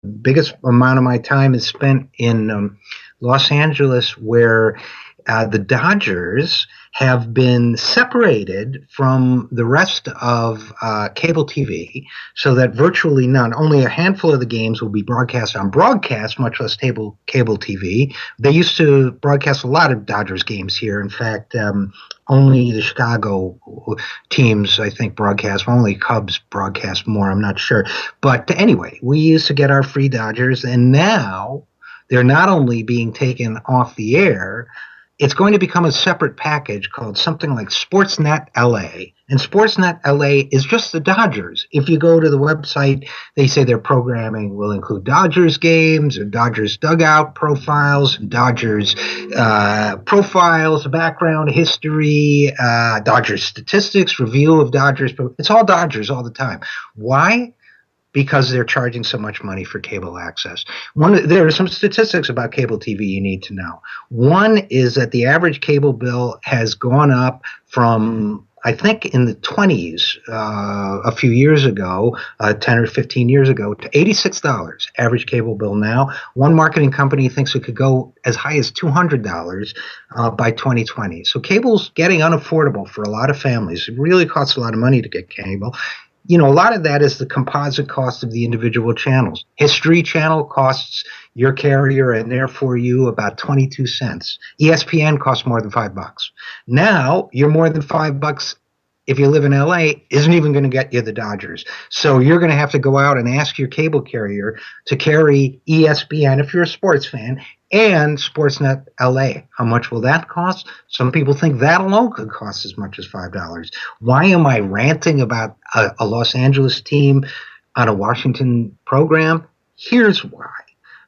biggest amount of my time is spent in Los Angeles, where the Dodgers have been separated from the rest of cable TV, so that virtually none, only a handful of the games will be broadcast on broadcast, much less cable TV. They used to broadcast a lot of Dodgers games here. In fact, only the Chicago teams, I think, broadcast. Only Cubs broadcast more. I'm not sure. But anyway, we used to get our free Dodgers, and now they're not only being taken off the air, it's going to become a separate package called something like Sportsnet LA. And Sportsnet LA is just the Dodgers. If you go to the website, they say their programming will include Dodgers games, or Dodgers dugout profiles, Dodgers profiles, background history, Dodgers statistics, review of Dodgers. It's all Dodgers all the time. Why? Because they're charging so much money for cable access. There are some statistics about cable TV you need to know. One is that the average cable bill has gone up from, I think, in the 20s a few years ago, 10 or 15 years ago, to $86 average cable bill now. One marketing company thinks it could go as high as $200 by 2020. So cable's getting unaffordable for a lot of families. It really costs a lot of money to get cable. You know, a lot of that is the composite cost of the individual channels. History Channel costs your carrier and therefore you about 22 cents. ESPN costs more than $5. Now, you're more than $5 if you live in LA isn't even going to get you the Dodgers. So you're going to have to go out and ask your cable carrier to carry ESPN if you're a sports fan, and Sportsnet LA. How much will that cost? Some people think that alone could cost as much as $5. Why am I ranting about a Los Angeles team on a Washington program? Here's why.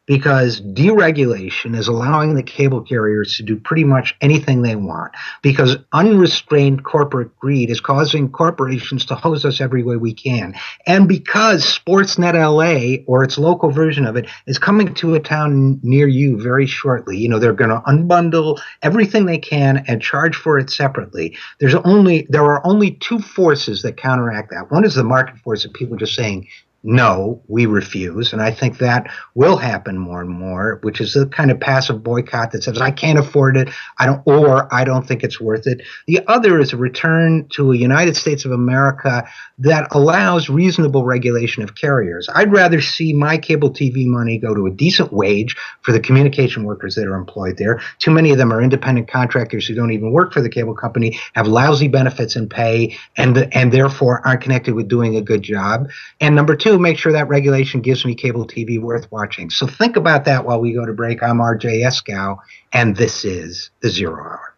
Because deregulation is allowing the cable carriers to do pretty much anything they want. Because unrestrained corporate greed is causing corporations to hose us every way we can. And because Sportsnet LA, or its local version of it, is coming to a town near you very shortly. You know, they're going to unbundle everything they can and charge for it separately. There are only two forces that counteract that. One is the market force of people just saying, no, we refuse. And I think that will happen more and more, which is the kind of passive boycott that says, I can't afford it, I don't think it's worth it. The other is a return to a United States of America that allows reasonable regulation of carriers. I'd rather see my cable TV money go to a decent wage for the communication workers that are employed there. Too many of them are independent contractors who don't even work for the cable company, have lousy benefits and pay, and therefore aren't connected with doing a good job. And number two, make sure that regulation gives me cable TV worth watching. So think about that while we go to break. I'm RJ Eskow, and this is The Zero Hour.